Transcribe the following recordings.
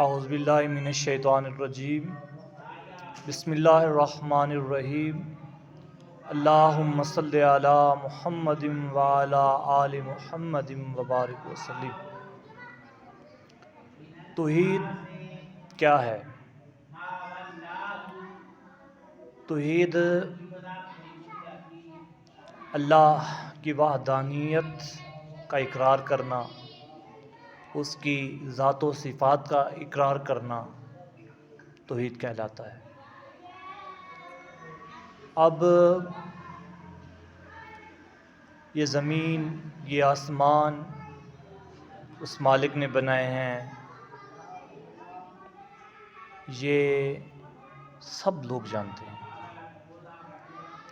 اعوذ باللہ من الشیطان الرجیم بسم اللہ الرحمن الرحیم اللہم صلی علی محمد وعلی آل محمد وبارک وسلم۔ توحید کیا ہے؟ توحید اللہ کی وحدانیت کا اقرار کرنا، اس کی ذات و صفات کا اقرار کرنا توحید کہلاتا ہے۔ اب یہ زمین، یہ آسمان اس مالک نے بنائے ہیں، یہ سب لوگ جانتے ہیں،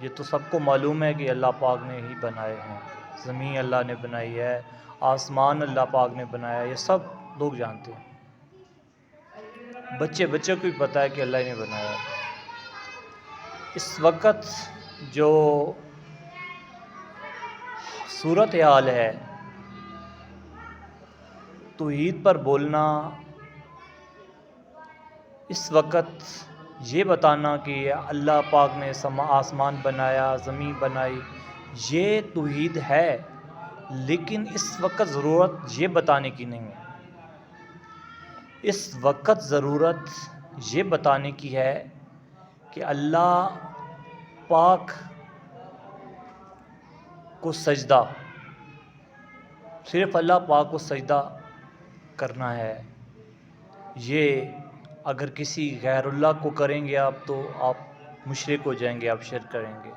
یہ تو سب کو معلوم ہے کہ اللہ پاک نے ہی بنائے ہیں۔ زمین اللہ نے بنائی ہے، آسمان اللہ پاک نے بنایا ہے، یہ سب لوگ جانتے ہیں۔ بچے کو بھی پتہ ہے کہ اللہ نے بنایا ہے۔ اس وقت جو صورتحال ہے، توحید پر بولنا، اس وقت یہ بتانا کہ اللہ پاک نے آسمان بنایا، زمین بنائی، یہ توحید ہے، لیکن اس وقت ضرورت یہ بتانے کی نہیں ہے۔ اس وقت ضرورت یہ بتانے کی ہے کہ اللہ پاک کو سجدہ، صرف اللہ پاک کو سجدہ کرنا ہے۔ یہ اگر کسی غیر اللہ کو کریں گے آپ تو آپ مشرک ہو جائیں گے، آپ شرک کریں گے۔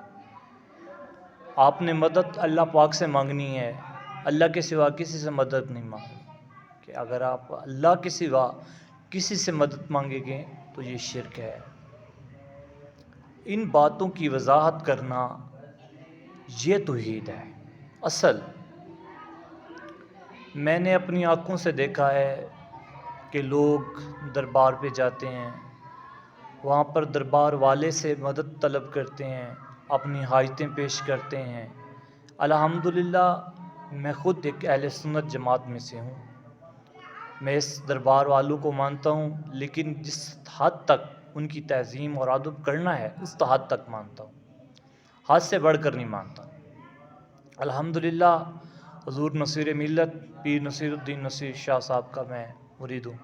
آپ نے مدد اللہ پاک سے مانگنی ہے، اللہ کے سوا کسی سے مدد نہیں مانگنی، کہ اگر آپ اللہ کے سوا کسی سے مدد مانگیں گے تو یہ شرک ہے۔ ان باتوں کی وضاحت کرنا یہ توحید ہے اصل۔ میں نے اپنی آنکھوں سے دیکھا ہے کہ لوگ دربار پہ جاتے ہیں، وہاں پر دربار والے سے مدد طلب کرتے ہیں، اپنی حاجتیں پیش کرتے ہیں۔ الحمدللہ میں خود ایک اہل سنت جماعت میں سے ہوں، میں اس دربار والوں کو مانتا ہوں، لیکن جس حد تک ان کی تعظیم اور ادب کرنا ہے اس حد تک مانتا ہوں، حد سے بڑھ کر نہیں مانتا۔ الحمدللہ حضور نصیر ملت پیر نصیر الدین نصیر شاہ صاحب کا میں مرید ہوں،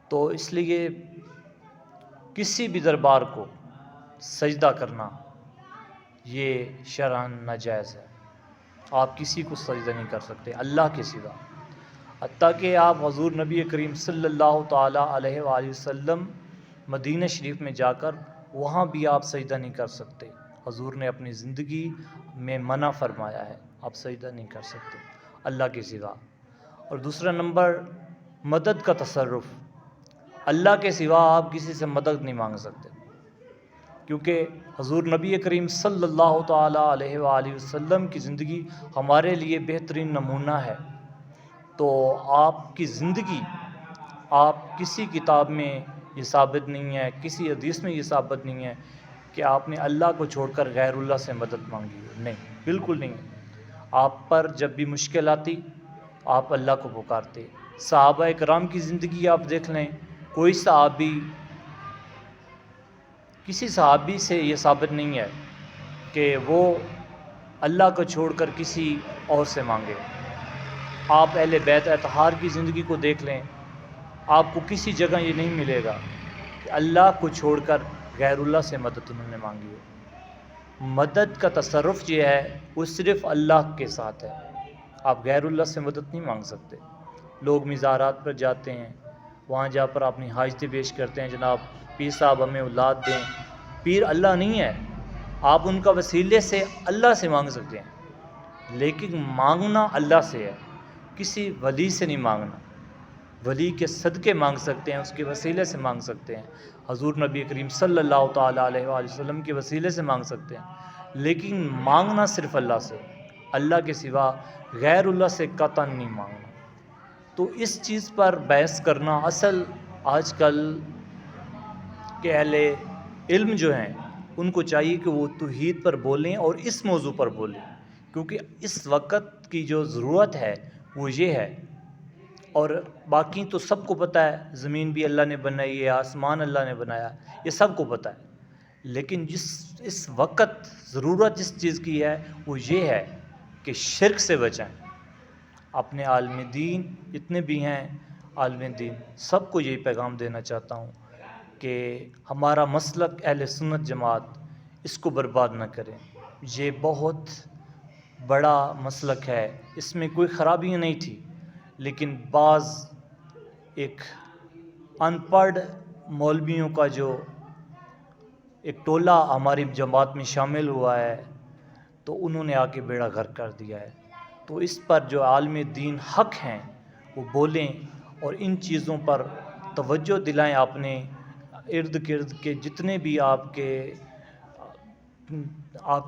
تو اس لیے کسی بھی دربار کو سجدہ کرنا یہ شرعاً ناجائز ہے۔ آپ کسی کو سجدہ نہیں کر سکتے اللہ کے سوا، حتیٰ کہ آپ حضور نبی کریم صلی اللہ تعالیٰ علیہ وآلہ وسلم مدینہ شریف میں جا کر وہاں بھی آپ سجدہ نہیں کر سکتے۔ حضور نے اپنی زندگی میں منع فرمایا ہے، آپ سجدہ نہیں کر سکتے اللہ کے سوا۔ اور دوسرا نمبر، مدد کا تصرف، اللہ کے سوا آپ کسی سے مدد نہیں مانگ سکتے، کیونکہ حضور نبی کریم صلی اللہ تعالیٰ علیہ وآلہ وسلم کی زندگی ہمارے لیے بہترین نمونہ ہے۔ تو آپ کی زندگی، آپ کسی کتاب میں یہ ثابت نہیں ہے، کسی حدیث میں یہ ثابت نہیں ہے کہ آپ نے اللہ کو چھوڑ کر غیر اللہ سے مدد مانگی ہو، نہیں، بالکل نہیں ہے۔ آپ پر جب بھی مشکل آتی آپ اللہ کو پکارتے۔ صحابہ کرام کی زندگی آپ دیکھ لیں، کوئی صحابی، کسی صحابی سے یہ ثابت نہیں ہے کہ وہ اللہ کو چھوڑ کر کسی اور سے مانگے۔ آپ اہل بیت اطہار کی زندگی کو دیکھ لیں، آپ کو کسی جگہ یہ نہیں ملے گا کہ اللہ کو چھوڑ کر غیر اللہ سے مدد انہوں نے مانگی ہو۔ مدد کا تصرف یہ ہے وہ صرف اللہ کے ساتھ ہے، آپ غیر اللہ سے مدد نہیں مانگ سکتے۔ لوگ مزارات پر جاتے ہیں، وہاں جا کر اپنی حاجتیں پیش کرتے ہیں، جناب پیر صاحب ہمیں اولاد دیں۔ پیر اللہ نہیں ہے، آپ ان کا وسیلے سے اللہ سے مانگ سکتے ہیں، لیکن مانگنا اللہ سے ہے، کسی ولی سے نہیں مانگنا۔ ولی کے صدقے مانگ سکتے ہیں، اس کے وسیلے سے مانگ سکتے ہیں، حضور نبی کریم صلی اللہ تعالیٰ علیہ وآلہ وسلم کے وسیلے سے مانگ سکتے ہیں، لیکن مانگنا صرف اللہ سے، اللہ کے سوا غیر اللہ سے قطعاً نہیں مانگنا۔ تو اس چیز پر بحث کرنا اصل آج کل کے اہل علم جو ہیں ان کو چاہیے کہ وہ توحید پر بولیں اور اس موضوع پر بولیں، کیونکہ اس وقت کی جو ضرورت ہے وہ یہ ہے۔ اور باقی تو سب کو پتہ ہے، زمین بھی اللہ نے بنائی ہے، آسمان اللہ نے بنایا، یہ سب کو پتہ ہے. لیکن اس وقت ضرورت جس چیز کی ہے وہ یہ ہے کہ شرک سے بچائیں. اپنے عالم دین جتنے بھی ہیں، عالم دین سب کو یہی پیغام دینا چاہتا ہوں کہ ہمارا مسلک اہل سنت جماعت، اس کو برباد نہ کریں. یہ بہت بڑا مسلک ہے، اس میں کوئی خرابیاں نہیں تھی، لیکن بعض ایک ان پڑھ مولویوں کا جو ایک ٹولہ ہماری جماعت میں شامل ہوا ہے، تو انہوں نے آ کے بیڑا غرق کر دیا ہے. تو اس پر جو عالم دین حق ہیں وہ بولیں اور ان چیزوں پر توجہ دلائیں. اپنے ارد گرد کے جتنے بھی آپ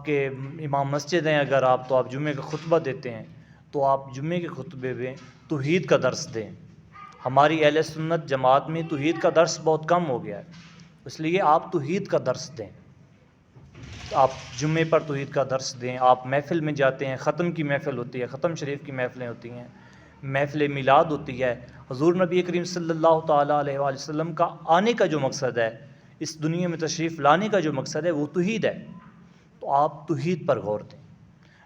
کے امام مسجد ہیں، اگر آپ جمعے کا خطبہ دیتے ہیں تو آپ جمعے کے خطبے میں توحید کا درس دیں. ہماری اہل سنت جماعت میں توحید کا درس بہت کم ہو گیا ہے، اس لیے آپ توحید کا درس دیں. آپ جمعے پر توحید کا درس دیں. آپ محفل میں جاتے ہیں، ختم کی محفل ہوتی ہے، ختم شریف کی محفلیں ہوتی ہیں، محفل میلاد ہوتی ہے. حضور نبی کریم صلی اللہ تعالیٰ علیہ وآلہ وسلم کا آنے کا جو مقصد ہے، اس دنیا میں تشریف لانے کا جو مقصد ہے وہ توحید ہے. تو آپ توحید پر غور دیں.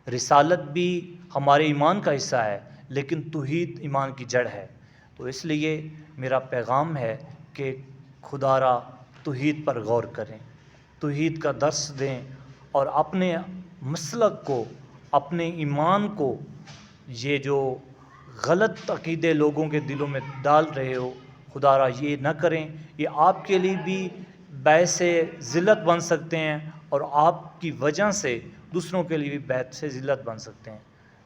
رسالت بھی ہمارے ایمان کا حصہ ہے، لیکن توحید ایمان کی جڑ ہے. تو اس لیے میرا پیغام ہے کہ خدا را توحید پر غور کریں، توحید کا درس دیں، اور اپنے مسلک کو، اپنے ایمان کو، یہ جو غلط عقیدے لوگوں کے دلوں میں ڈال رہے ہو، خدا را یہ نہ کریں. یہ آپ کے لیے بھی باعث ذلت بن سکتے ہیں، اور آپ کی وجہ سے دوسروں کے لیے بھی باعث ذلت بن سکتے ہیں.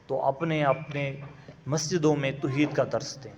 تو اپنے مسجدوں میں توحید کا درس دیں.